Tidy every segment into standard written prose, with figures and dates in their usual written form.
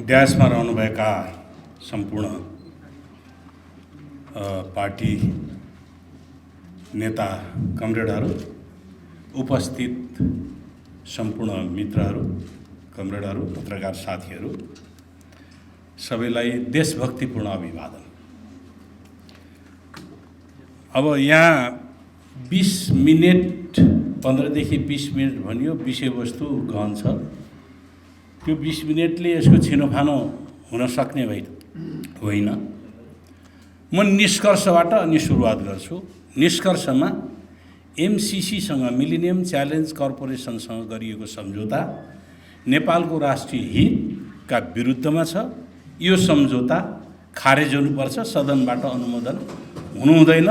ड्यासमा रहनुभएका सम्पूर्ण पार्टी नेता कमरेडहरू, उपस्थित सम्पूर्ण मित्रहरू, कमरेडहरू, पत्रकार साथीहरू, सबैलाई देशभक्तिपूर्ण अभिवादन। अब यहाँ 20 मिनट 15 देखि 20 मिनट भनियो, विषयवस्तु गहन छ। त्यो 20 मिनटले यसको छिनोफानो हुन सक्ने होइन। म निष्कर्षबाट अनि सुरुवात गर्छु। निष्कर्षमा एमसीसीसँग, मिलेनियम च्यालेन्ज कर्पोरेसनसँग गरिएको सम्झौता नेपालको राष्ट्रिय हितका विरुद्धमा छ। यो सम्झौता खारेज हुनुपर्छ, सदनबाट अनुमोदन हुनुहुँदैन।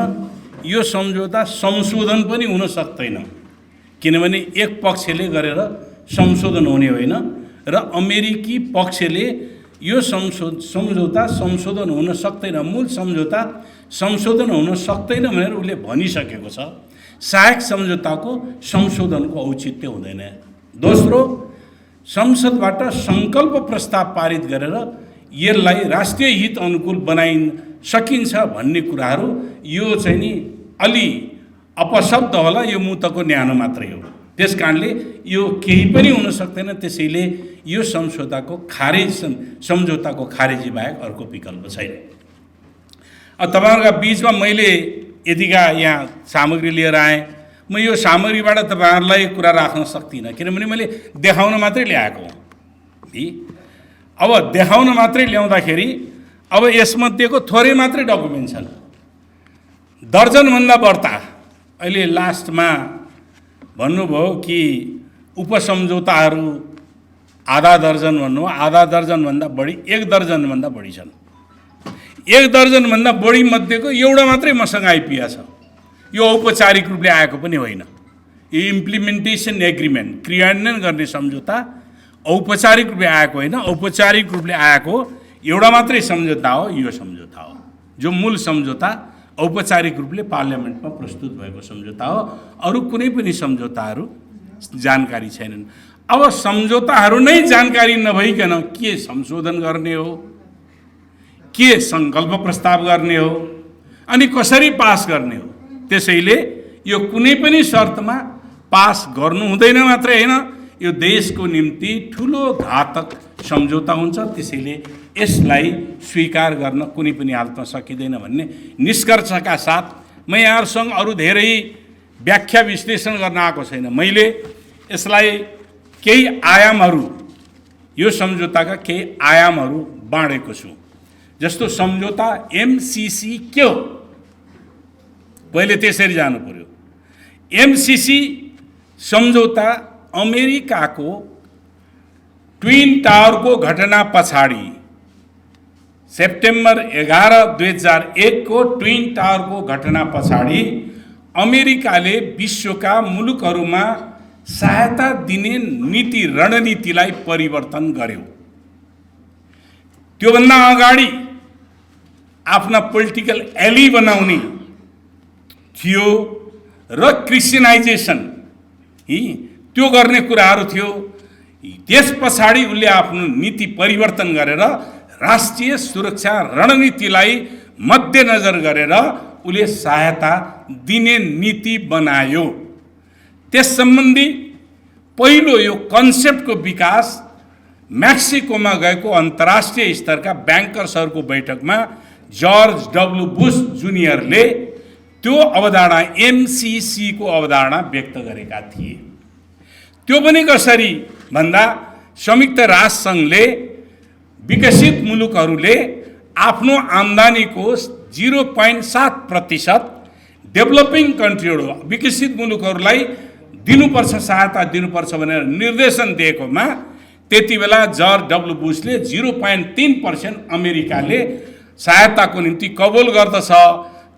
यो सम्झौता संशोधन पनि हुन सक्दैन, किनभने एक पक्षले गरेर संशोधन हुने होइन र अमेरिकी पक्षले यो सम्झौता संशोधन हुन सक्दैन, मूल सम्झौता संशोधन हुन सक्दैन भनेर उसले भनिसकेको छ। सहायक सम्झौताको संशोधनको औचित्य हुँदैन। दोस्रो, संसदबाट सङ्कल्प प्रस्ताव पारित गरेर यसलाई राष्ट्रिय हित अनुकूल बनाइन सकिन्छ भन्ने कुराहरू यो चाहिँ नि अलि अपशब्द होला, यो मुतको न्यानो मात्रै हो। त्यस कारणले यो केही पनि हुन सक्दैन। त्यसैले यो सम्झौताको खारेजी बाहेक अर्को विकल्प छैन। तपाईँहरूका बिचमा मैले यतिका यहाँ सामग्री लिएर आएँ। म यो सामग्रीबाट तपाईँहरूलाई कुरा राख्न सक्दिनँ, किनभने मैले देखाउन मात्रै ल्याएको हुँ। अब देखाउन मात्रै ल्याउँदाखेरि अब यसमध्येको थोरै मात्रै डकुमेन्ट छन्, दर्जनभन्दा बढ्ता। अहिले लास्टमा भन्नुभयो कि उपसम्झौताहरू आधा दर्जन भन्नु, आधा दर्जनभन्दा बढी, 1 दर्जनभन्दा बढी छन्। 1 दर्जनभन्दा बढी मध्येको एउटा मात्रै मसँग आइपुगेको छ। यो औपचारिक रूपले आएको पनि होइन। यो इम्प्लिमेन्टेसन एग्रिमेन्ट, क्रियान्वयन गर्ने सम्झौता औपचारिक रूपले आएको होइन। औपचारिक रूपले आएको एउटा मात्रै सम्झौता हो, यो सम्झौता हो, जो मूल सम्झौता औपचारिक रूपले पार्लियामेन्टमा प्रस्तुत भएको सम्झौता हो। अरू कुनै पनि सम्झौताहरू जानकारी छैनन्। अब सम्झौताहरू नै जानकारी नभइकन के संशोधन गर्ने हो, के सङ्कल्प प्रस्ताव गर्ने हो, अनि कसरी पास गर्ने हो। त्यसैले यो कुनै पनि शर्तमा पास गर्नु हुँदैन मात्रै होइन, यो देशको निम्ति ठुलो घातक सम्झौता हुन्छ। त्यसैले यसलाई स्वीकार गर्न कुनै पनि हालतमा सकिँदैन भन्ने निष्कर्षका साथ म यहाँहरूसँग अरू धेरै व्याख्या विश्लेषण गर्न आएको छैन। मैले यसलाई केही आयामहरू, यो सम्झौताका केही आयामहरू बाँडेको छु। जस्तो सम्झौता एमसीसी के हो, पहिले त्यसरी जानु पर्यो। एमसीसी सम्झौता अमेरिकाको ट्विन टावरको घटना पछाडि, सेप्टेम्बर 11, 2001 को ट्विन टावरको घटना पछाडि अमेरिकाले विश्वका मुलुकहरूमा सहायता दिने नीति रणनीतिलाई परिवर्तन गर्यो। त्योभन्दा अगाडि आफ्ना पोलिटिकल एली बनाउने थियो र क्रिस्चियनाइजेसन त्यो गर्ने कुराहरू थियो। त्यस पछाडि उसले आफ्नो नीति परिवर्तन गरेर राष्ट्रिय सुरक्षा रणनीतिलाई मध्यनजर गरेर उसले सहायता दिने नीति बनायो। त्यस सम्बन्धी पहिलो यो कन्सेप्टको विकास मेक्सिकोमा गएको अन्तर्राष्ट्रिय स्तरका ब्याङ्कर्सहरूको बैठकमा जर्ज डब्ल्यू बुश जुनियरले त्यो अवधारणा, एमसीसीको अवधारणा व्यक्त गरेका थिए। त्यो पनि कसरी भन्दा, संयुक्त राष्ट्रसङ्घले विकसित मुलुकहरूले आफ्नो आम्दानीको 0.7% डेभलपिङ कन्ट्रीहरू, विकसित मुलुकहरूलाई दिनुपर्छ, सहायता दिनुपर्छ भनेर निर्देशन दिएकोमा त्यति बेला जर्ज डब्ल्यू बुशले 0.3% अमेरिकाले सहायताको निम्ति कबुल गर्दछ,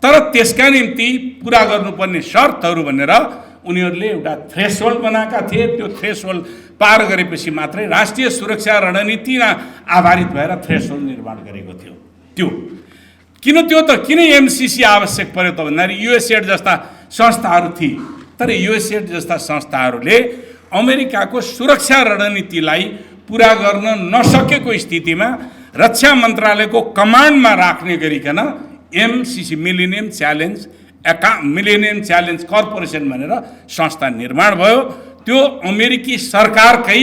तर त्यसका निम्ति पुरा गर्नुपर्ने शर्तहरू भनेर उनीहरूले एउटा थ्रेसहोल्ड बनाएका थिए। त्यो थ्रेसहोल्ड पार गरेपछि मात्रै राष्ट्रिय सुरक्षा रणनीतिमा आधारित भएर थ्रेसहोल्ड निर्माण गरेको थियो। किन एमसीसी आवश्यक पर्यो त भन्दाखेरि युएसएड जस्ता संस्थाहरू थिए, तर युएसएड जस्ता संस्थाहरूले अमेरिकाको सुरक्षा रणनीतिलाई पुरा गर्न नसकेको स्थितिमा रक्षा मन्त्रालयको कमान्डमा राख्ने गरिकन एमसिसी मिलेनियम च्यालेन्ज कर्पोरेसन भनेर संस्था निर्माण भयो। त्यो अमेरिकी सरकारकै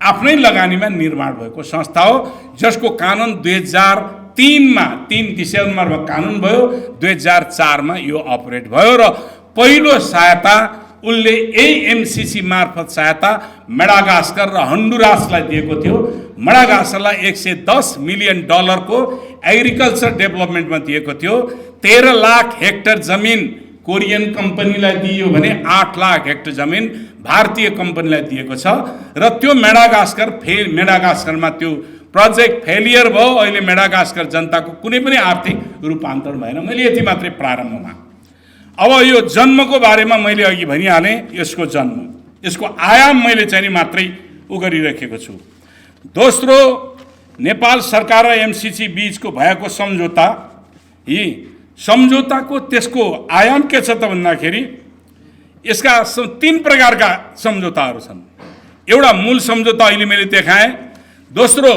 आफ्नै लगानीमा निर्माण भएको संस्था हो, जसको कानुन 2003मा 3 डिसेम्बरमा कानुन भयो, 2004मा यो अपरेट भयो र पहिलो सहायता उनले यही एमसिसी मार्फत सहायता मेडागास्कर र हन्डुरासलाई दिएको थियो। मेडागास्करलाई $110 मिलियन को एग्रिकल्चर डेभलपमेन्टमा दिएको थियो। 13 लाख हेक्टर जमिन कोरियन कम्पनीलाई दियो भने 8 लाख हेक्टर जमिन भारतीय कम्पनीलाई दिएको छ र त्यो मेडागास्करमा त्यो प्रोजेक्ट फेलियर भयो। अहिले मेडागास्कर जनताको कुनै पनि आर्थिक रूपान्तरण भएन। मैले यति मात्रै प्रारम्भमा। अब यो जन्मको बारेमा मैले अघि भनिहालेँ, यसको जन्म, यसको आयाम मैले चाहिँ मात्रै गरिरहेको छु। दोस्रो, नेपाल सरकार र एमसिसी बीचको भएको सम्झौता, यी सम्झौताको त्यसको आयाम के छ त भन्दाखेरि यसका 3 प्रकारका सम्झौताहरू छन्। एउटा मूल सम्झौता अहिले मैले देखाएँ। दोस्रो,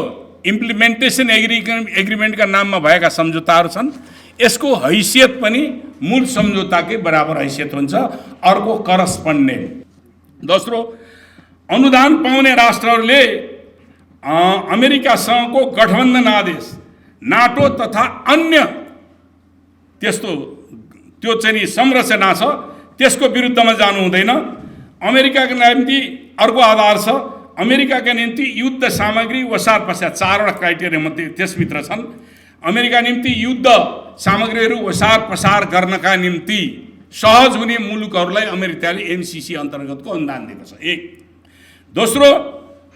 इम्प्लिमेन्टेसन एग्रिमेन्टका नाममा भएका सम्झौताहरू छन्। यसको हैसियत पनि मूल सम्झौताकै बराबर हैसियत हुन्छ। अर्को करस्पन्डेन्ट। दोस्रो, अनुदान पाउने राष्ट्रहरूले अमेरिकासँगको गठबन्धन आदेश, नाटो तथा अन्य त्यस्तो त्यो चाहिँ संरचना छ, त्यसको विरुद्धमा जानु हुँदैन। अमेरिकाका निम्ति अर्को आधार छ, अमेरिकाका निम्ति युद्ध सामग्री वसार पश्चात 4वटा क्राइटेरिया मध्ये त्यसभित्र छन्। अमेरिका निम्ति युद्ध सामग्रीहरू वसार पसार गर्नका निम्ति सहज हुने मुलुकहरूलाई अमेरिकाले एमसिसी अन्तर्गतको अनुदान दिएको छ। एक। दोस्रो,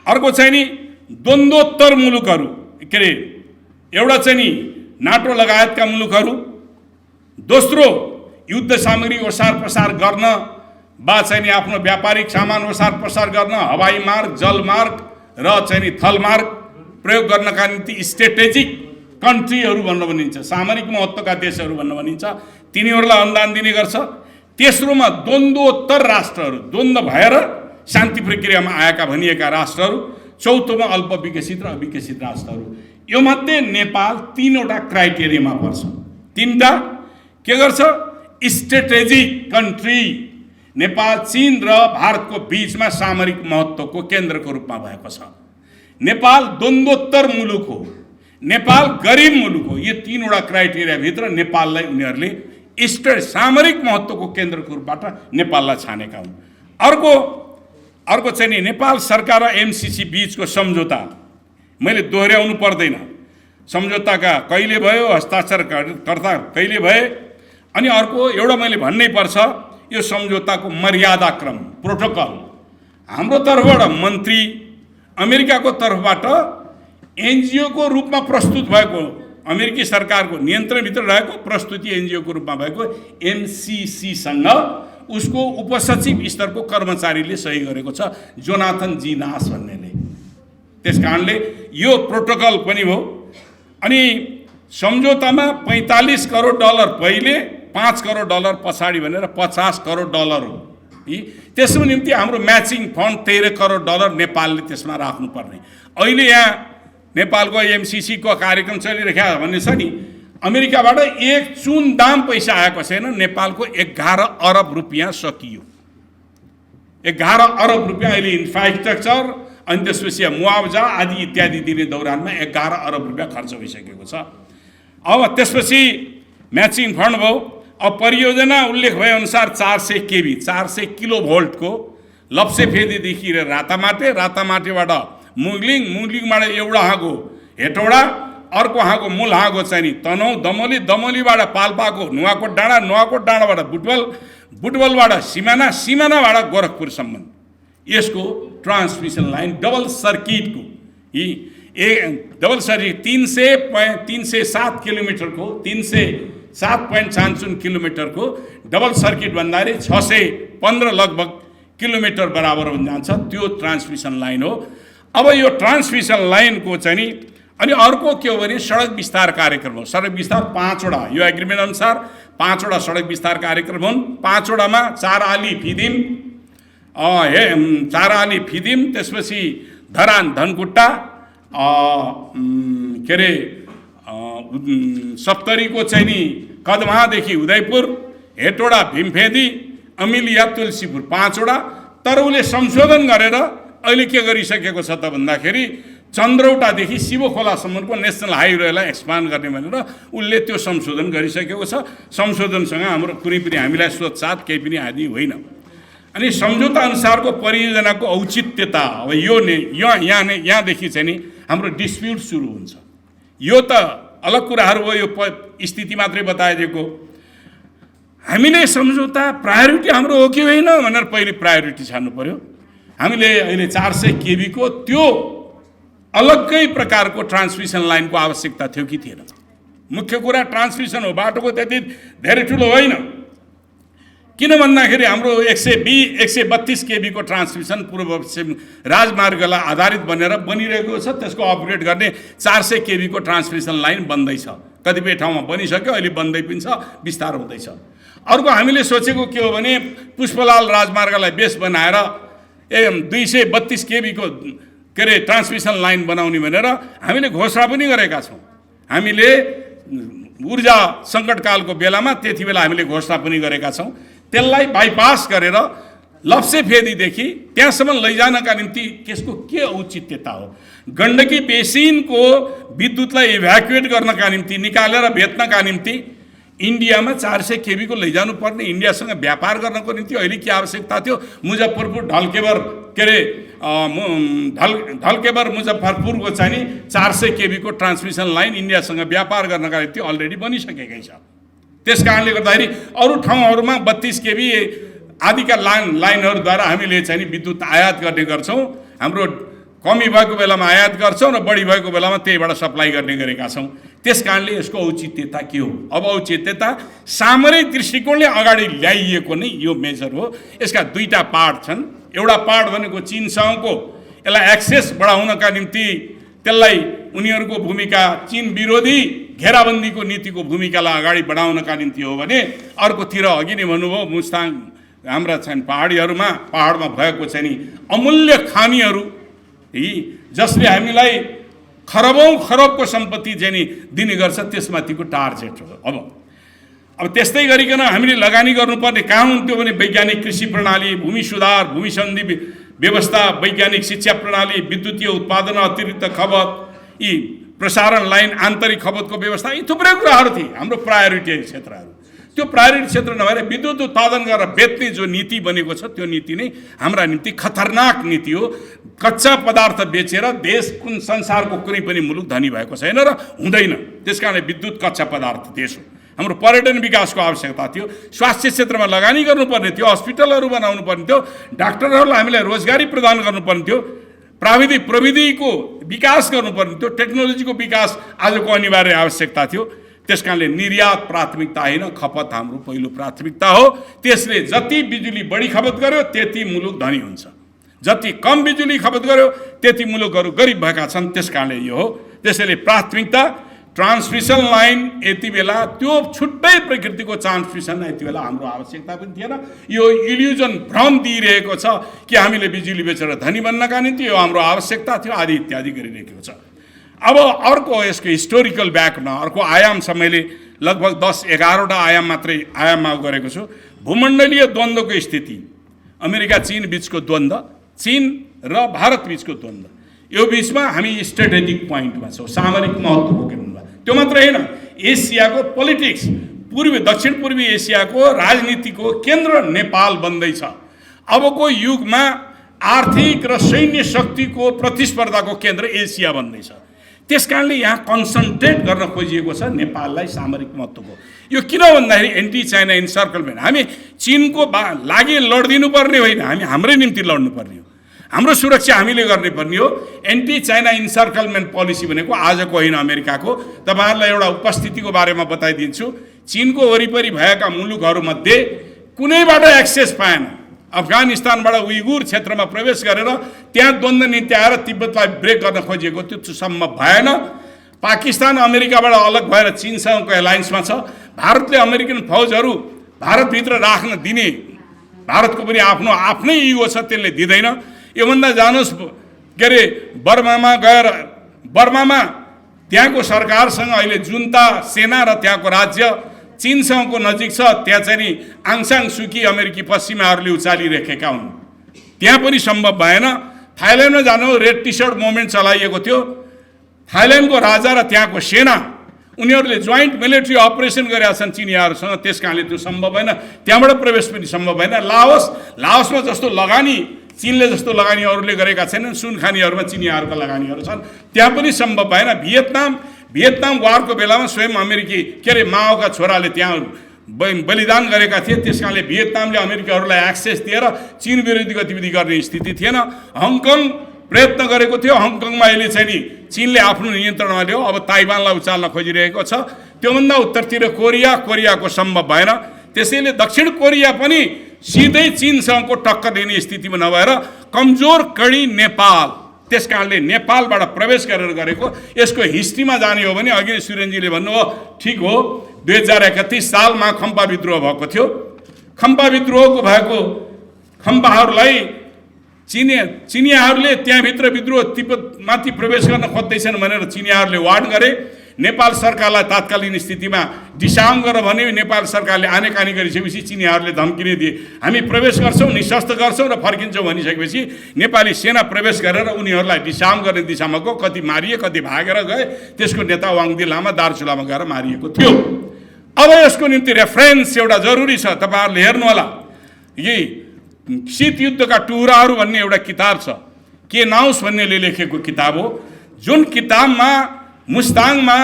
अर्को चाहिँ नि द्वन्द्वोत्तर मुलुकहरू, के अरे एउटा चाहिँ नि नाटो लगायतका मुलुकहरू, दोस्रो युद्ध सामग्री ओसार पसार गर्न वा चाहिँ नि आफ्नो व्यापारिक सामान ओसार पसार गर्न हवाई मार्ग, जलमार्ग र चाहिँ नि थलमार्ग प्रयोग गर्नका निम्ति स्ट्रेटेजिक कन्ट्रीहरू भन्न भनिन्छ, सामरिक महत्त्वका देशहरू भन्न भनिन्छ, तिनीहरूलाई अनुदान दिने गर्छ। तेस्रोमा द्वन्द्वोत्तर राष्ट्रहरू, द्वन्द्व भएर शान्ति प्रक्रियामा आएका भनिएका राष्ट्रहरू। चौथोमा अल्पविकसित र अविकसित राष्ट्रहरू। यो मध्ये नेपाल 3वटा क्राइटेरियामा पर्छ। 3टा के गर्छ? Strategic country. नेपाल चीन र भारतको बीचमा सामरिक महत्त्वको केन्द्रको रूपमा भएको छ। नेपाल द्वन्द्वोत्तर मुलुक हो, नेपाल गरिब मुलुक हो। यो 3वटा क्राइटेरियाभित्र नेपाललाई उनीहरूले सामरिक महत्त्वको केन्द्रको रूपबाट नेपाललाई छानेका हुन्। अर्को चाहिँ नि नेपाल सरकार र एमसिसी बीचको सम्झौता, मैले दोहोऱ्याउनु पर्दैन। सम्झौताका कहिले भयो, हस्ताक्षरकर्ता कहिले भए, अनि अर्को एउटा मैले भन्नै पर्छ, यो सम्झौताको मर्यादाक्रम, प्रोटोकल हाम्रो तर्फबाट मन्त्री, अमेरिकाको तर्फबाट एनजिओको रूपमा प्रस्तुत भएको, अमेरिकी सरकारको नियन्त्रणभित्र रहेको प्रस्तुति एनजिओको रूपमा भएको एमसिसीसँग उसको उपसचिव स्तरको कर्मचारीले सही गरेको छ, जोनाथन जी नास भन्नेले। त्यस कारणले यो प्रोटोकल पनि हो। अनि सम्झौतामा $45 करोड पहिले, $5 करोड पछाडि भनेर $50 करोड हो। त्यसको निम्ति हाम्रो म्याचिङ फन्ड $13 करोड नेपालले त्यसमा राख्नुपर्ने। अहिले यहाँ नेपालको एमसिसीको कार्यक्रम चलिरहेको भन्ने छ नि, अमेरिकाबाट एक चुन दाम पैसा आएको छैन। नेपालको 11 अरब रुपियाँ सकियो। 11 अरब रुपियाँ अहिले इन्फ्रास्ट्रक्चर अनि त्यसपछि मुआवजा आदि इत्यादि दिने दौरानमा 11 अरब रुपियाँ खर्च भइसकेको छ। अब त्यसपछि म्याचिङ फन्ड भयो। अब परियोजना उल्लेख भएअनुसार 400 केबी 400 किलो भोल्टको लप्सेफेदीदेखि रातामाटेबाट मुगलिङबाट एउटा हाँगो हेटौडा, अर्को हाँगो मूल हाँगो चाहिँ नि तनहुँ, दमोलीबाट पाल्पाको नुवाकोट डाँडाबाट बुटवलबाट सिमानाबाट गोरखपुरसम्म यसको ट्रान्समिसन लाइन डबल सर्किटको, डबल सर्किट 307 किलोमिटरको, 307.55 किलोमिटरको डबल सर्किट भन्दाखेरि 615 लगभग किलोमिटर बराबर हुन जान्छ। त्यो ट्रान्समिसन लाइन हो। अब यो ट्रान्समिसन लाइनको चाहिँ नि अनि अर्को के हो भने सडक विस्तार कार्यक्रम हो। सडक विस्तार 5वटा, यो एग्रिमेन्ट अनुसार 5वटा सडक विस्तार कार्यक्रम हुन्। 5वटामा चार आली फिदिम, त्यसपछि धरान धनकुट्टा के अरे सप्तरीको चाहिँ नि कदमादेखि उदयपुर, हेटौडा भीमफेदी, अमिलिया तुलसीपुर 5 वटा। तर उसले संशोधन गरेर अहिले के गरिसकेको छ त भन्दाखेरि चन्द्रौटादेखि शिवखोलासम्मको नेसनल हाइवेलाई एक्सपान्ड गर्ने भनेर उसले त्यो संशोधन गरिसकेको छ। संशोधनसँग हाम्रो कुनै पनि हामीलाई सोचसाथ केही पनि आदि होइन। अनि सम्झौता अनुसारको परियोजनाको औचित्यता, अब यहाँदेखि चाहिँ नि हाम्रो डिस्प्युट सुरु हुन्छ। यो त अलग कुराहरू हो, यो स्थिति मात्रै बताइदिएको। हामीले सम्झौता प्रायोरिटी हाम्रो हो कि होइन भनेर पहिले प्रायोरिटी छान्नु पर्यो। हामीले अहिले 400 kV को त्यो अलग्गै प्रकारको ट्रान्समिसन लाइनको आवश्यकता थियो कि थिएन? मुख्य कुरा ट्रान्समिसन हो, बाटोको त्यति धेरै ठुलो होइन। किन भन्दाखेरि हाम्रो 132 kV को ट्रान्समिसन पूर्व पश्चिम राजमार्गलाई आधारित बनिरहेको छ। त्यसको अपग्रेड गर्ने 400 kV को ट्रान्समिसन लाइन बन्दैछ, कतिपय ठाउँमा बनिसक्यो, अहिले बन्दै पनि छ, विस्तार हुँदैछ। अर्को हामीले सोचेको के हो भने पुष्पलाल राजमार्गलाई बेस बनाएर 232 kV को के अरे ट्रान्समिसन लाइन बनाउने भनेर हामीले घोषणा पनि गरेका छौँ। हामीले ऊर्जा सङ्कटकालको बेलामा त्यति बेला हामीले घोषणा पनि गरेका छौँ। त्यसलाई बाइपास गरेर लप्सेफेदीदेखि त्यहाँसम्म लैजानका निम्ति त्यसको के औचित्यता हो? गण्डकी बेसिनको विद्युतलाई इभ्याकुएट गर्नका निम्ति, निकालेर बेच्नका निम्ति इन्डियामा 400 kV को लैजानु पर्ने, इन्डियासँग व्यापार गर्नको निम्ति अहिले के आवश्यकता थियो? मुजफ्फरपुर ढल्केबर के अरे ढल्केबर मुजफ्फरपुरको चाहिँ नि 400 kV को ट्रान्समिसन लाइन इन्डियासँग व्यापार गर्नका निम्ति अलरेडी बनिसकेकै छ। त्यस कारणले गर्दाखेरि अरू ठाउँहरूमा 32 kV आदिका लाइनहरूद्वारा हामीले चाहिँ नि विद्युत आयात गर्ने गर्छौँ। हाम्रो कमी भएको बेलामा आयात गर्छौँ र बढी भएको बेलामा त्यहीबाट सप्लाई गर्ने गरेका छौँ। त्यस कारणले यसको औचित्यता के हो? अब औचित्यता सामरिक दृष्टिकोणले अगाडि ल्याइएको नै यो मेजर हो। यसका दुईटा पार्ट छन्। एउटा पार्ट भनेको चीनसँगको यसलाई एक्सेस बढाउनका निम्ति त्यसलाई उनीहरूको भूमिका चीन विरोधी घेराबन्दीको नीतिको भूमिकालाई अगाडि बढाउनका निम्ति हो भने अर्कोतिर अघि नै भन्नुभयो मुस्ताङ हाम्रा छन् पहाडमा भएको चाहिँ नि अमूल्य खानीहरू जसले हामीलाई खरबको सम्पत्ति चाहिँ नि दिने गर्छ, त्यसमाथिको टार्गेट हो। अब त्यस्तै गरिकन हामीले लगानी गर्नुपर्ने कहाँ हुन्थ्यो भने वैज्ञानिक कृषि प्रणाली, भूमि सुधार, भूमि सन्धि व्यवस्था, वैज्ञानिक शिक्षा प्रणाली, विद्युतीय उत्पादन अतिरिक्त खपत, यी प्रसारण लाइन, आन्तरिक खपतको व्यवस्था, यी थुप्रै कुराहरू थिए हाम्रो प्रायोरिटी क्षेत्रहरू। त्यो प्रायोरिटी क्षेत्र नभएर विद्युत उत्पादन गरेर बेच्ने जो नीति बनेको छ त्यो नीति नै हाम्रा निम्ति खतरनाक नीति हो। कच्चा पदार्थ बेचेर देश कुन संसारको कुनै पनि मुलुक धनी भएको छैन र हुँदैन। त्यसकारणले विद्युत कच्चा पदार्थ देश हो। हाम्रो पर्यटन विकासको आवश्यकता थियो, स्वास्थ्य क्षेत्रमा लगानी गर्नुपर्ने थियो, हस्पिटलहरू बनाउनु पर्ने थियो, डाक्टरहरूलाई हामीले रोजगारी प्रदान गर्नुपर्ने थियो, प्राविधिक प्रविधिको विकास गर्नुपर्ने थियो, टेक्नोलोजीको विकास आजको अनिवार्य आवश्यकता थियो। त्यसकारणले निर्यात प्राथमिकता होइन, खपत हाम्रो पहिलो प्राथमिकता हो। त्यसले जति बिजुली बढी खपत गर्यो त्यति मुलुक धनी हुन्छ, जति कम बिजुली खपत गर्यो त्यति मुलुकहरू गरिब भएका छन्। त्यसकारणले यो हो। त्यसैले प्राथमिकता ट्रान्समिसन लाइन यति बेला त्यो छुट्टै प्रकृतिको ट्रान्समिसन यति बेला हाम्रो आवश्यकता पनि थिएन। यो इल्युजन भ्रम दिइरहेको छ कि हामीले बिजुली बेचेर धनी बन्नका निम्ति यो हाम्रो आवश्यकता थियो आदि इत्यादि गरिरहेको छ। अब अर्को यसको हिस्टोरिकल ब्याकमा अर्को आयाम छ। मैले लगभग 10-11 वटा आयाम मात्रै आयाममा गरेको छु। भूमण्डलीय द्वन्द्वको स्थिति, अमेरिका चीन बीचको द्वन्द्व, चीन र भारत बीचको द्वन्द्व, यो बीचमा हामी स्ट्रेटेजिक पोइन्टमा छौँ, सामरिक महत्त्वको केन्द्रमा। त्यो मात्रै होइन, एसियाको पोलिटिक्स, दक्षिण पूर्वी एसियाको राजनीतिको केन्द्र नेपाल बन्दैछ। अबको युगमा आर्थिक र सैन्य शक्तिको प्रतिस्पर्धाको केन्द्र एसिया बन्दैछ। त्यसकारणले यहाँ कन्सन्ट्रेट गर्न खोजिएको छ नेपाललाई सामरिक महत्त्वको। यो किन भन्दाखेरि एन्टी चाइना इन्सर्कलमेन्ट, हामी चिनको लागि लडिदिनु पर्ने होइन, हामी हाम्रै निम्ति लड्नुपर्ने हो। हाम्रो सुरक्षा हामीले गर्ने पर्ने हो। एन्टी चाइना इन्सर्कलमेन्ट पोलिसी भनेको आजको होइन, अमेरिकाको। तपाईँहरूलाई एउटा उपस्थितिको बारेमा बताइदिन्छु। चिनको वरिपरि भएका मुलुकहरूमध्ये कुनैबाट एक्सेस पाएन। अफगानिस्तानबाट उइगुर क्षेत्रमा प्रवेश गरेर त्यहाँ द्वन्द्व नीति आएर तिब्बतलाई ब्रेक गर्न खोजिएको त्यो सम्भव भएन। पाकिस्तान अमेरिकाबाट अलग भएर चीनसँगको एलायन्समा छ। भारतले अमेरिकन फौजहरू भारतभित्र राख्न दिने, भारतको पनि आफ्नै इगो छ, त्यसले दिँदैन। योभन्दा जानुहोस् के अरे बर्मामा त्यहाँको सरकारसँग अहिले जुन्ता सेना र त्यहाँको राज्य चीनसँगको नजिक छ। त्यहाँ चाहिँ नि आङ सान सुकी अमेरिकी पश्चिमाहरूले उचालिरहेका हुन्। त्यहाँ पनि सम्भव भएन। थाइल्यान्डमा जानु रेड टी सर्ट मुभमेन्ट चलाइएको थियो। थाइल्यान्डको राजा र त्यहाँको सेना उनीहरूले जोइन्ट मिलिट्री अपरेसन गरेका छन् चिनियाहरूसँग, त्यस कारणले त्यो सम्भव भएन। त्यहाँबाट प्रवेश पनि सम्भव भएन। लाओसमा जस्तो लगानी चीनले जस्तो लगानी अरूले गरेका छैनन्। सुनखानीहरूमा चिनियाहरूका लगानीहरू छन्, त्यहाँ पनि सम्भव भएन। भियतनाम वारको बेलामा स्वयं अमेरिकी के अरे माओका छोराले त्यहाँ बलिदान गरेका थिए। त्यस कारणले भियतनामले अमेरिकाहरूलाई एक्सेस दिएर चीन विरोधी गतिविधि गर्ने स्थिति थिएन। हङकङ प्रयत्न गरेको थियो। हङकङमा अहिले चाहिँ नि चीनले आफ्नो नियन्त्रणमा ल्यायो। अब ताइवानलाई उचाल्न खोजिरहेको छ। त्योभन्दा उत्तरतिर कोरियाको सम्भव भएन। त्यसैले दक्षिण कोरिया पनि सिधै चीनसँगको टक्कर दिने स्थितिमा नभएर कमजोर कडी नेपाल, त्यस कारणले नेपालबाट प्रवेश गरेको यसको हिस्ट्रीमा जाने हो भने अघि सुरेनजीले भन्नुभयो ठिक हो। 2031 सालमा खम्पा विद्रोह भएको थियो। खम्पा विद्रोहको भएको खम्पाहरूलाई चिनियाहरूले त्यहाँभित्र विद्रोह तिब्बतमाथि प्रवेश गर्न खोज्दैछन् भनेर चिनियाहरूले वार्न गरे। नेपाल सरकारलाई तात्कालीन स्थितिमा डिसाउन गर भने नेपाल सरकारले आनेकानी गरिसकेपछि चिनियाहरूले धम्की दिए, हामी प्रवेश गर्छौँ, निशस्त्र गर्छौँ र फर्किन्छौँ भनिसकेपछि नेपाली सेना प्रवेश गरेर उनीहरूलाई डिसाउन गर्ने दिशामा गयो। कति मारिए, कति भागेर गए। त्यसको नेता वाङदी लामा दार्चुलामा गएर मारिएको थियो। अब यसको निम्ति रेफरेन्स एउटा जरुरी छ, तपाईँहरूले हेर्नुहोला। यही शीत युद्धका टुक्राहरू भन्ने एउटा किताब छ, के नाउस भन्नेले लेखेको किताब हो। जुन किताबमा मुस्ताङमा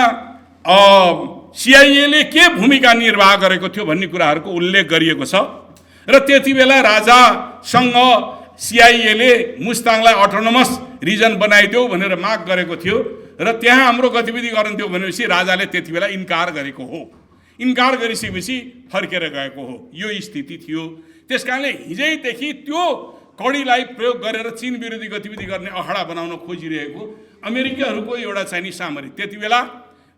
सिआइएले के भूमिका निर्वाह गरेको थियो भन्ने कुराहरूको उल्लेख गरिएको छ। र त्यति बेला राजासँग सिआइएले मुस्ताङलाई अटोनोमस रिजन बनाइदेऊ भनेर माग गरेको थियो र त्यहाँ हाम्रो गतिविधि गर्नुहुन्थ्यो भनेपछि राजाले त्यति बेला इन्कार गरेको हो। इन्कार गरिसकेपछि फर्केर गएको हो। यो स्थिति थियो। त्यस कारणले हिजैदेखि त्यो कडीलाई प्रयोग गरेर चीन विरोधी गतिविधि गर्ने अखडा बनाउन खोजिरहेको अमेरिकाहरूको एउटा चाहिँ नि सामरिक, त्यति बेला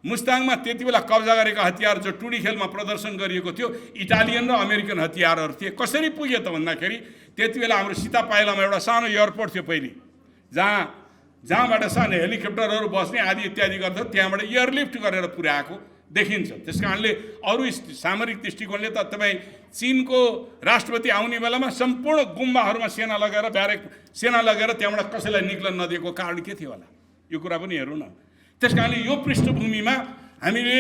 मुस्ताङमा त्यति बेला कब्जा गरेका हतियार जो टुडी खेलमा प्रदर्शन गरिएको थियो इटालियन र अमेरिकन हतियारहरू थिए। कसरी पुग्यो त भन्दाखेरि त्यति बेला हाम्रो सीता पाइलामा एउटा सानो एयरपोर्ट थियो पहिले, जहाँबाट सानो हेलिकप्टरहरू बस्ने आदि इत्यादि गर्थ्यो। त्यहाँबाट एयरलिफ्ट गरेर पुर्याएको देखिन्छ। त्यस कारणले अरू सामरिक दृष्टिकोणले त तपाईँ चीनको राष्ट्रपति आउने बेलामा सम्पूर्ण गुम्बाहरूमा सेना लगेर त्यहाँबाट कसैलाई निक्लन नदिएको कारण के थियो होला, यो कुरा पनि हेरौँ न। त्यस कारणले यो पृष्ठभूमिमा हामीले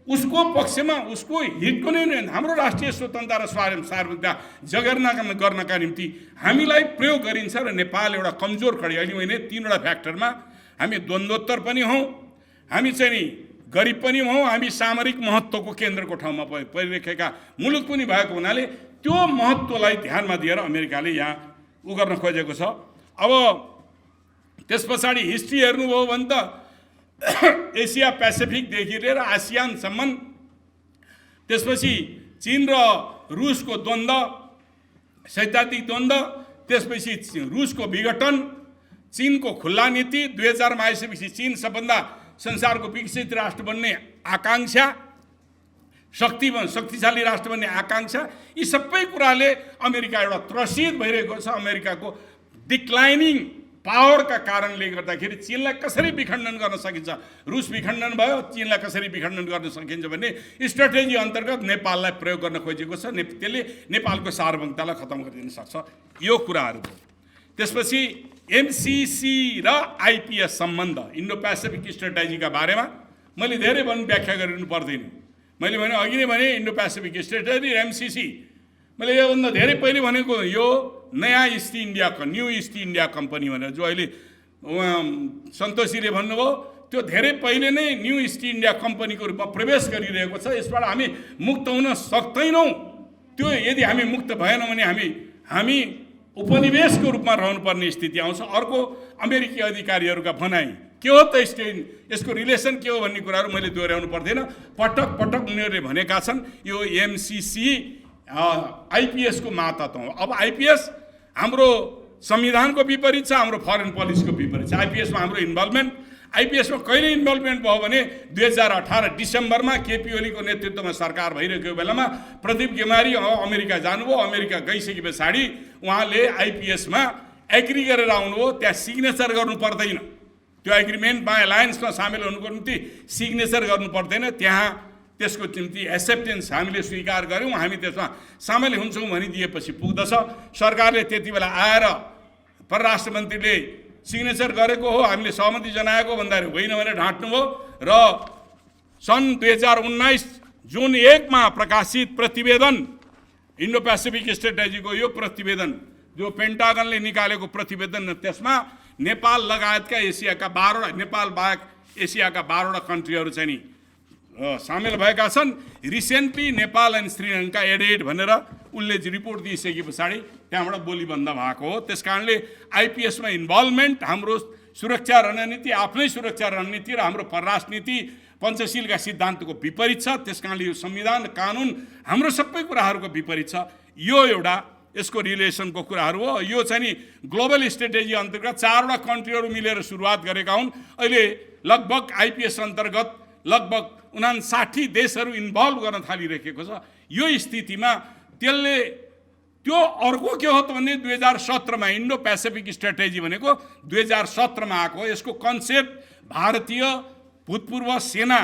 उसको पक्षमा उसको हितको नै हाम्रो राष्ट्रिय स्वतन्त्रता र सार्वभौमिकता जगेर्ना गर्नका निम्ति हामीलाई प्रयोग गरिन्छ। र नेपाल एउटा कमजोर कडी, अहिले मैले 3वटा फ्याक्टरमा हामी द्वन्द्वोत्तर पनि हौँ, हामी चाहिँ नि गरिब पनि हौँ, हामी सामरिक महत्त्वको केन्द्रको ठाउँमा परिरहेका मुलुक पनि भएको हुनाले त्यो महत्त्वलाई ध्यानमा दिएर अमेरिकाले यहाँ गर्न खोजेको छ। अब त्यस पछाडि हिस्ट्री हेर्नुभयो भने त एसिया पेसिफिकदेखि लिएर आसियानसम्म, त्यसपछि चीन र रुसको द्वन्द्व, सैद्धान्तिक द्वन्द्व, त्यसपछि रुसको विघटन, चीनको खुल्ला नीति, 2000मा आइसकेपछि चीन सबभन्दा संसारको विकसित राष्ट्र बन्ने आकांक्षा, शक्तिशाली राष्ट्र बन्ने आकांक्षा, यी सबै कुराले अमेरिका एउटा त्रसित भइरहेको छ। अमेरिकाको डिक्लाइनिङ पावरका कारणले गर्दाखेरि चीनलाई कसरी विखण्डन गर्न सकिन्छ, रुस विखण्डन भयो, चीनलाई कसरी विखण्डन गर्न सकिन्छ भन्ने स्ट्राटेजी अन्तर्गत नेपाललाई प्रयोग गर्न खोजेको छ। त्यसले नेपालको सार्वभौमिकतालाई खतम गरिदिन सक्छ। यो कुराहरू हो। त्यसपछि एमसिसी र आइपिएस सम्बन्ध, इन्डो पेसिफिक स्ट्राटेजीका बारेमा मैले धेरै व्याख्या गरिनु पर्दैन। मैले भने अघि नै भने इन्डो पेसिफिक स्ट्राटेजी र एमसिसी, मैले योभन्दा धेरै पहिले भनेको यो नयाँ न्यू इस्ट इन्डिया कम्पनी भनेर जो अहिले सन्तोषीले भन्नुभयो, त्यो धेरै पहिले नै न्यू इस्ट इन्डिया कम्पनीको रूपमा प्रवेश गरिरहेको छ। यसबाट हामी मुक्त हुन सक्दैनौँ। त्यो यदि हामी मुक्त भएनौँ भने हामी उपनिवेशको रूपमा रहनुपर्ने स्थिति आउँछ। अर्को अमेरिकी अधिकारीहरूका भनाइ के हो त, यसको रिलेसन के हो भन्ने कुराहरू मैले दोहोऱ्याउनु पर्दैन। पटक पटक उनीहरूले भनेका छन् यो एमसिसी आइपिएसको मातहत हो। अब आइपिएस हाम्रो संविधानको विपरीत छ, हाम्रो फरेन पोलिसीको विपरीत छ। आइपिएसमा हाम्रो इन्भल्भमेन्ट, आइपिएसमा कहिले इन्भल्भमेन्ट भयो भने 2018 डिसेम्बरमा केपी ओलीको नेतृत्वमा सरकार भइरहेको बेलामा प्रदीप गेमारी अमेरिका जानुभयो। अमेरिका गइसके पछाडि उहाँले आइपिएसमा एग्री गरेर आउनु हो, त्यहाँ सिग्नेचर गर्नु पर्दैन। त्यो एग्रिमेन्टमा एलायन्समा सामेल हुनुको निम्ति सिग्नेचर गर्नु पर्दैन। त्यहाँ त्यसको निम्ति एक्सेप्टेन्स हामीले स्वीकार गऱ्यौँ, हामी त्यसमा सामेल हुन्छौँ भनिदिएपछि पुग्दछ। सरकारले त्यति बेला आएर परराष्ट्र मन्त्रीले सिग्नेचर गरेको हो, हामीले सहमति जनाएको भन्दाखेरि होइन भनेर ढाँट्नुभयो र सन् 2019 जुन 1 मा प्रकाशित प्रतिवेदन, इन्डो पेसिफिक स्ट्रेटेजीको यो प्रतिवेदन जो पेन्टागनले निकालेको प्रतिवेदन, त्यसमा नेपाल लगायतका एसियाका 12 नेपाल बाहेक एसियाका 12 कन्ट्रीहरू चाहिँ नि सामेल भएका छन्। Recently Nepal and Sri Lanka added भनेर उनले रिपोर्ट दिइसके पछाडि त्यहाँबाट बोली बन्द भएको हो। त्यस कारणले आइपिएसमा इन्भल्भमेन्ट हाम्रो सुरक्षा रणनीति, आफ्नै सुरक्षा रणनीति र हाम्रो परराष्ट्र नीति पञ्चशीलका सिद्धान्तको विपरीत छ। त्यस कारणले यो संविधान कानुन हाम्रो सबै कुराहरूको विपरीत छ। यो एउटा यसको रिलेसनको कुराहरू हो। यो चाहिँ नि ग्लोबल स्ट्रेटेजी अन्तर्गत 4वटा कन्ट्रीहरू मिलेर सुरुवात गरेका हुन्। अहिले लगभग आइपिएस अन्तर्गत लगभग 59 देशहरू इन्भल्भ गर्न थालिरहेको छ। यो स्थितिमा त्यसले त्यो अर्को के हो त भने 2017 मा इन्डो पेसिफिक स्ट्रेटेजी भनेको 2017 मा आएको हो। यसको कन्सेप्ट भारतीय भूतपूर्व सेना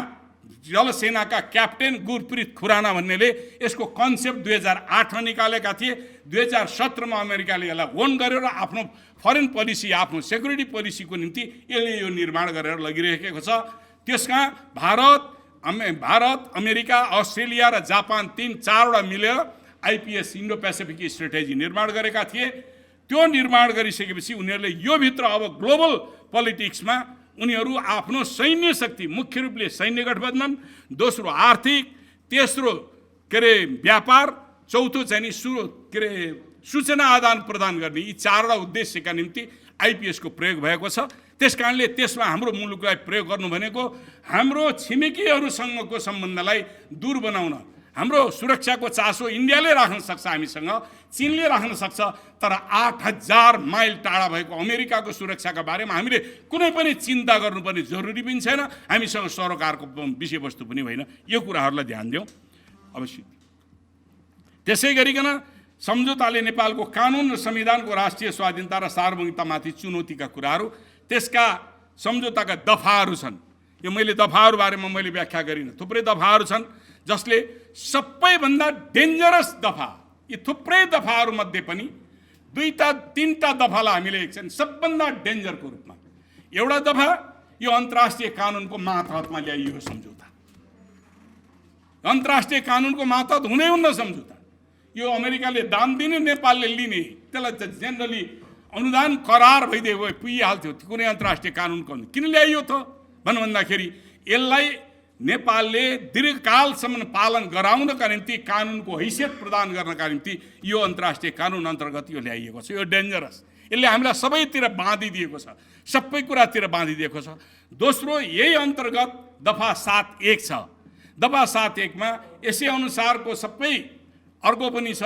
जलसेनाका क्याप्टेन गुरप्रीत खुराना भन्नेले यसको कन्सेप्ट 2008 मा निकालेका थिए। 2017 मा अमेरिकाले यसलाई ओन गर्यो र आफ्नो फरेन पोलिसी, आफ्नो सेक्युरिटी पोलिसीको निम्ति यसले यो निर्माण गरेर लगिरहेको छ। त्यसका भारत, अमेरिका, अस्ट्रेलिया र जापान 3-4वटा मिलेर आइपिएस इन्डो पेसिफिक स्ट्रेटेजी निर्माण गरेका थिए। त्यो निर्माण गरिसकेपछि उनीहरूले यो भित्र अब ग्लोबल पोलिटिक्समा उनीहरू आफ्नो सैन्य शक्ति, मुख्य रूपले सैन्य गठबन्धन, दोस्रो आर्थिक, तेस्रो व्यापार, चौथो चाहिँ नि सूचना आदान प्रदान गर्ने, यी 4वटा उद्देश्यका निम्ति आइपिएसको प्रयोग भएको छ। त्यस कारणले त्यसमा हाम्रो मुलुकलाई प्रयोग गर्नु भनेको हाम्रो छिमेकीहरूसँगको सम्बन्धलाई दूर बनाउन, हाम्रो सुरक्षाको चासो इन्डियाले राख्न सक्छ, हामीसँग चीनले राख्न सक्छ, तर 8000 माइल टाढा भएको अमेरिकाको सुरक्षाका बारेमा हामीले कुनै पनि चिन्ता गर्नुपर्ने जरुरी पनि छैन। हामीसँग सरोकारको विषयवस्तु पनि होइन। यो कुराहरूलाई ध्यान दिउँ अवश्य। त्यसै गरिकन सम्झौताले नेपालको कानुन र संविधानको राष्ट्रिय स्वाधीनता र सार्वभौमिकतामाथि चुनौतीका कुराहरू, त्यसका सम्झौताका दफाहरू छन्। यो मैले दफाहरू बारेमा मैले व्याख्या गरिनँ। थुप्रै दफाहरू छन् जसले सबैभन्दा डेन्जरस दफा, यी थुप्रै दफाहरूमध्ये पनि 2-3टा दफालाई हामीले एकछिन सबभन्दा डेन्जरको रूपमा, एउटा दफा यो अन्तर्राष्ट्रिय कानुनको मातहतमा ल्याइयो सम्झौता। अन्तर्राष्ट्रिय कानुनको मातहत हुनै हुन्न सम्झौता। यो अमेरिकाले दान दिने, नेपालले लिने, त्यसलाई त जेनरली अनुदान करार भइदिएको भए पुगिहाल्थ्यो। कुनै अन्तर्राष्ट्रिय कानुनको किन ल्याइयो त भन्दाखेरि यसलाई नेपालले दीर्घकालसम्म पालन गराउनका निम्ति, कानुनको हैसियत प्रदान गर्नका निम्ति यो अन्तर्राष्ट्रिय कानुन अन्तर्गत यो ल्याइएको छ। यो डेन्जरस, यसले हामीलाई सबैतिर बाँधिदिएको छ, सबै कुरातिर बाँधिदिएको छ। दोस्रो, यही अन्तर्गत दफा 7.1 छ। दफा 7.1 मा यसै अनुसारको सबै अर्को पनि छ।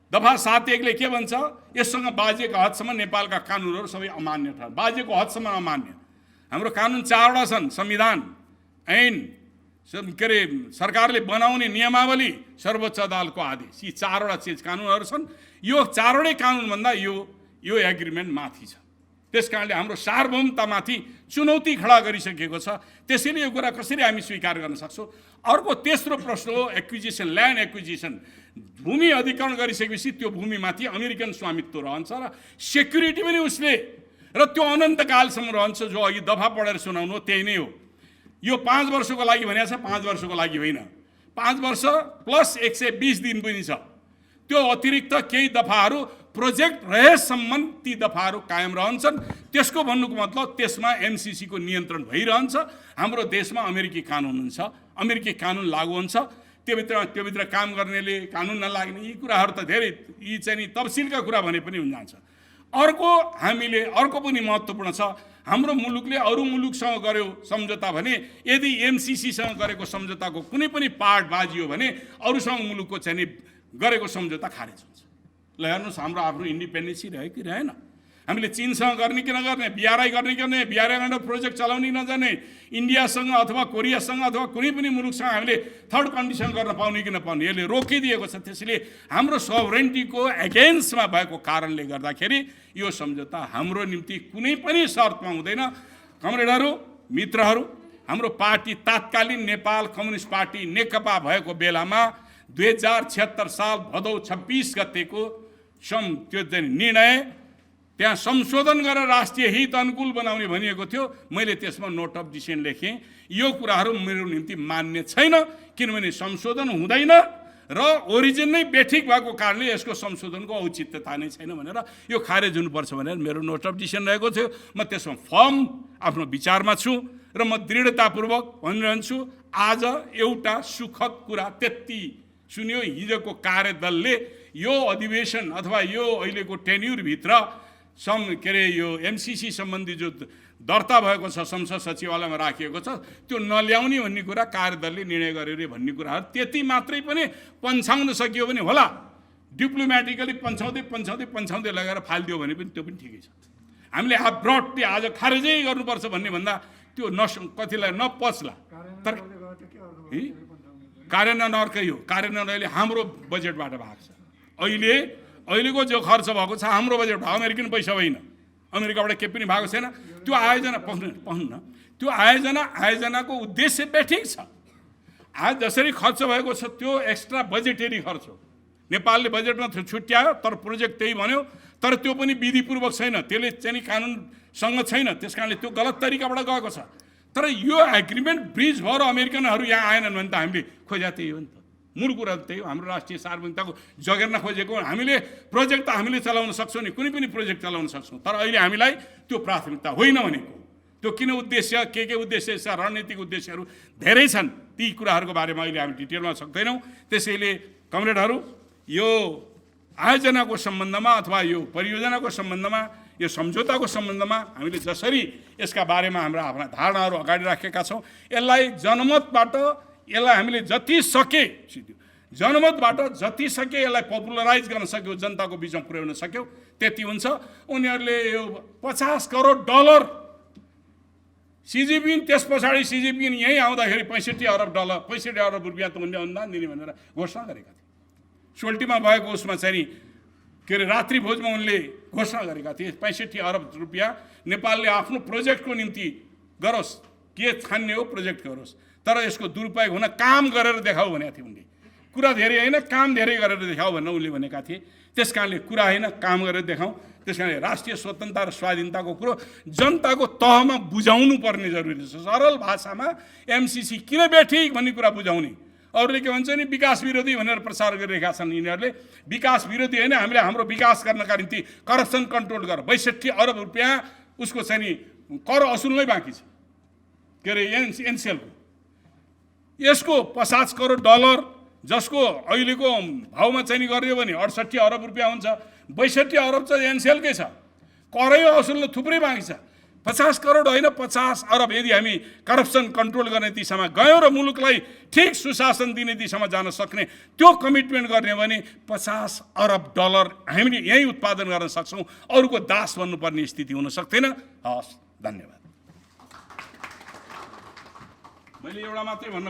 दफा 7.1 ले के भन्छ? यससँग बाजेको हदसम्म नेपालका कानुनहरू सबै अमान्य छ। बाजेको हदसम्म अमान्य। हाम्रो कानुन 4वटा छन्, संविधान, ऐन, सरकारले बनाउने नियमावली, सर्वोच्च अदालतको आदेश, यी 4वटा चिज कानुनहरू छन्। यो 4वटै कानुनभन्दा यो एग्रिमेन्ट माथि छ। त्यस कारणले हाम्रो सार्वभौमतामाथि चुनौती खडा गरिसकेको छ। त्यसैले यो कुरा कसरी हामी स्वीकार गर्न सक्छौँ? अर्को तेस्रो प्रश्न हो एक्विजिसन, ल्यान्ड एक्विजिसन। भूमि अधिग्रहण गरिसकेपछि त्यो भूमिमाथि अमेरिकन स्वामित्व रहन्छ र सेक्युरिटी पनि उसले, र त्यो अनन्तकालसम्म रहन्छ। जो अघि दफा पढेर सुनाउनु त्यही नै हो। यो 5 वर्षको लागि भनेको छ, 5 वर्षको लागि होइन, 5 वर्ष प्लस 120 दिन पनि छ। त्यो अतिरिक्त केही दफाहरू प्रोजेक्ट रहेसम्म ती दफाहरू कायम रहन्छन्। त्यसको भन्नुको मतलब त्यसमा एमसिसीको नियन्त्रण भइरहन्छ। हाम्रो देशमा अमेरिकी कानुन हुन्छ, अमेरिकी कानुन लागू हुन्छ। त्योभित्र काम गर्नेले, कानुन नलाग्ने, यी कुराहरू त धेरै, यी चाहिँ नि तफसिलका कुरा भने पनि हुन जान्छ। अर्को पनि महत्त्वपूर्ण छ। हाम्रो मुलुकले अरू मुलुकसँग गर्यो सम्झौता भने, यदि एमसिसीसँग गरेको सम्झौताको कुनै पनि पार्ट बाजियो भने अरूसँग मुलुकको चाहिँ नि गरेको सम्झौता खारेज हुन्छ। ल हेर्नुहोस्, हाम्रो आफ्नो इन्डिपेन्डेन्सी रह्यो कि रहेन? हामीले चीनसँग गर्ने कि नगर्ने, BRI गर्ने कि नगर्ने, BRI प्रोजेक्ट चलाउने नजाने, इन्डियासँग अथवा कोरियासँग अथवा कुनै पनि मुलुकसँग हामीले थर्ड कन्डिसन गर्न पाउने कि नपाउने यसले रोकिदिएको छ। त्यसैले हाम्रो सोभरेन्टीको एगेन्स्टमा भएको कारणले गर्दाखेरि यो सम्झौता हाम्रो निम्ति कुनै पनि शर्तमा हुँदैन। कमरेडहरू, मित्रहरू, हाम्रो पार्टी तात्कालीन नेपाल कम्युनिस्ट पार्टी नेकपा भएको बेलामा 2076 साल भदौ 26 गतेको त्यो निर्णय त्यहाँ संशोधन गरेर राष्ट्रिय हित अनुकूल बनाउने भनिएको थियो। मैले त्यसमा नोट अफ डिसिसन लेखेँ। यो कुराहरू मेरो निम्ति मान्य छैन, किनभने संशोधन हुँदैन र ओरिजिन नै बेठिक भएको कारणले यसको संशोधनको औचित्यता नै छैन भनेर यो खारेज हुनुपर्छ भनेर मेरो नोट अफ डिसिसन रहेको थियो। म त्यसमा फर्म आफ्नो विचारमा छु र म दृढतापूर्वक भनिरहन्छु। आज एउटा सुखद कुरा त्यति सुन्यो, हिजोको कार्यदलले यो अधिवेशन अथवा यो अहिलेको टेन्युरभित्र यो MCC सम्बन्धी जो दर्ता भएको छ संसद सचिवालयमा राखिएको छ त्यो नल्याउने भन्ने कुरा कार्यदलले निर्णय गर्यो रे भन्ने कुराहरू त्यति मात्रै पनि पन्छाउन सकियो भने होला, डिप्लोमेटिकली पन्छाउँदै लगाएर फालिदियो भने पनि त्यो पनि ठिकै छ। हामीले ब्रडली आज खारेजै गर्नुपर्छ भन्ने भन्दा त्यो कतिलाई नपच्ला, तर कार्यान्वयन अर्कै हो। कार्यान्वयन अहिले हाम्रो बजेटबाट भएको छ। अहिलेको जो खर्च भएको छ हाम्रो बजेट भएको, अमेरिकन पैसा होइन, अमेरिकाबाट के पनि भएको छैन। त्यो आयोजना पाउनु त्यो आयोजनाको उद्देश्य बेठिक छ। आज जसरी खर्च भएको छ त्यो एक्स्ट्रा बजेटरी खर्च हो। नेपालले बजेटमा छुट्यायो तर प्रोजेक्ट त्यही भन्यो, तर त्यो पनि विधिपूर्वक छैन, त्यसले चाहिँ कानुनसँग छैन, त्यस कारणले त्यो गलत तरिकाबाट गएको छ। तर यो एग्रिमेन्ट ब्रिज भएर अमेरिकनहरू यहाँ आएनन् भने त हामीले खोजा त्यही हो नि त। मूल कुरा त्यही हो, हाम्रो राष्ट्रिय सार्वभौमिकताको जगेर्न खोजेको। हामीले प्रोजेक्ट त हामीले चलाउन सक्छौँ नि, कुनै पनि प्रोजेक्ट चलाउन सक्छौँ, तर अहिले हामीलाई त्यो प्राथमिकता होइन भनेको। त्यो किन उद्देश्य, के उद्देश्य छ, रणनीतिक उद्देश्यहरू धेरै छन्। ती कुराहरूको बारेमा अहिले हामी डिटेलमा सक्दैनौँ। त्यसैले कमरेडहरू, यो आयोजनाको सम्बन्धमा अथवा यो परियोजनाको सम्बन्धमा, यो सम्झौताको सम्बन्धमा हामीले जसरी यसका बारेमा हाम्रा आफ्ना धारणाहरू अगाडि राखेका छौँ, यसलाई हामीले जति सके यसलाई पपुलराइज गर्न सक्यो, जनताको बिचमा पुर्याउन सक्यो, त्यति हुन्छ। उनीहरूले यो $50 करोड सिजिपिङ, त्यस पछाडि सिजिपिङ यहीँ आउँदाखेरि $65 अरब रुपियाँ त उनले अनुदान दिने भनेर घोषणा गरेका थिए। सोल्टीमा भएको उसमा चाहिँ रात्रि भोजमा उनले घोषणा गरेका थिए 65 अरब रुपियाँ नेपालले आफ्नो प्रोजेक्टको निम्ति गरोस्, के छान्ने हो प्रोजेक्ट गरोस्, तर यसको दुरुपयोग हुन काम गरेर देखाऊ भनेका थिए उनले। कुरा धेरै होइन, काम धेरै गरेर देखाऊ भनेर उनले भनेका थिए। त्यस कारणले कुरा होइन, काम गरेर देखाऊ। त्यस कारणले राष्ट्रिय स्वतन्त्रता र स्वाधीनताको कुरो जनताको तहमा बुझाउनु पर्ने जरुरी छ। सरल भाषामा MCC किन बेठिक भन्ने कुरा बुझाउने। अरूले के भन्छ नि विकास विरोधी भनेर प्रचार गरिरहेका छन् यिनीहरूले। विकास विरोधी होइन, हामीले हाम्रो विकास गर्नका निम्ति करप्सन कन्ट्रोल गर। 62 अरब रुपियाँ उसको चाहिँ नि कर असुल्नै बाँकी छ, एनसिएलको। यसको $50 करोड जसको अहिलेको भाउमा चाहिँ नि गरियो भने 68 अरब रुपियाँ हुन्छ। 62 अरब चाहिँ एनसिएलकै छ, करै असुल्न थुप्रै बाँकी छ। 50 करोड होइन, 50 अरब यदि हामी करप्सन कन्ट्रोल गर्ने दिशामा गयौँ र मुलुकलाई ठिक सुशासन दिने दिशामा जान सक्ने त्यो कमिटमेन्ट गर्ने भने $50 अरब हामीले यहीँ उत्पादन गर्न सक्छौँ, अरूको दास बन्नुपर्ने स्थिति हुन सक्दैन। हस्, धन्यवाद। मैले एउटा मात्रै भन्न